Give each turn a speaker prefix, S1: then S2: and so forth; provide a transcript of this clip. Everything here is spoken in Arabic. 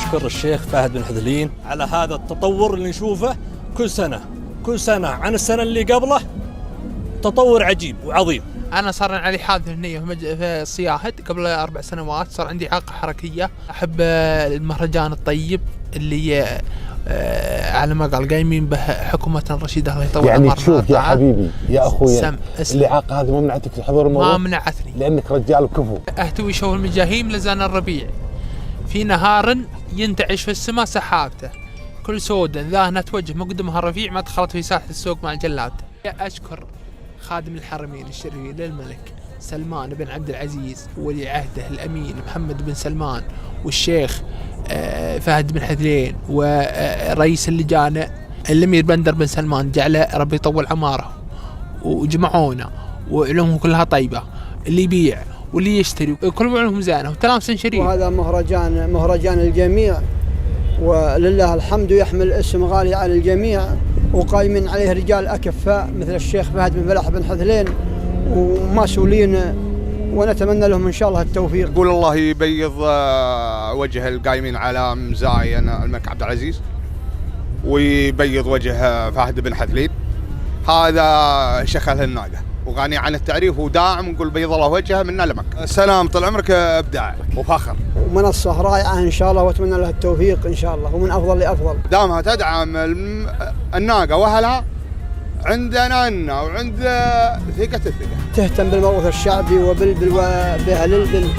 S1: أشكر الشيخ فهد بن حذلين على هذا التطور اللي نشوفه كل سنة عن السنة اللي قبله. تطور عجيب وعظيم.
S2: أنا صار علي حادث هنية في الصياهد قبل 4 سنوات، صار عندي إعاقة حركية. أحب المهرجان الطيب اللي على ما قال قايمين به حكومة الرشيدة الله يطول
S3: يعني تشوف يا حبيبي يا أخوي الإعاقة هذه ما منعتك في حضور الموضوع؟
S2: ما منعتني
S3: لأنك رجال كفو.
S2: أهتوي شوف المجاهيم لزان الربيع في نهار ينتعش في السماء سحابته كل سودا ذاهنة توجه مقدمها الرفيع ما دخلت في ساحة السوق مع الجلاد. أشكر خادم الحرمين الشريفين للملك سلمان بن عبد العزيز وولي عهده الأمين محمد بن سلمان والشيخ فهد بن حذلين ورئيس اللجان الأمير بندر بن سلمان، جعله ربي يطول عماره وجمعونا وعلومهم كلها طيبة، اللي يبيع واللي يشتري كل علومهم زانة وتلامس شريف.
S4: وهذا مهرجان الجميع ولله الحمد، يحمل اسم غالي على الجميع وقايمين عليه رجال أكفاء مثل الشيخ فهد بن فلاح بن حذلين ومسؤولين، ونتمنى لهم إن شاء الله التوفيق.
S5: قول الله يبيض وجه القايمين على مزايا الملك عبد العزيز ويبيض وجه فهد بن حذلين، هذا شخل الناقة وغني عن التعريف وداعم، نقول بيض الله وجهه منا لمك. سلام طال عمرك، ابداع وفخر
S4: ومنصة رائعة إن شاء الله، واتمنى لها التوفيق إن شاء الله ومن أفضل لأفضل.
S5: دامها تدعم الناقة وأهلها عندنا وعند ثقة
S4: تهتم بالموروث الشعبي وبأهل البل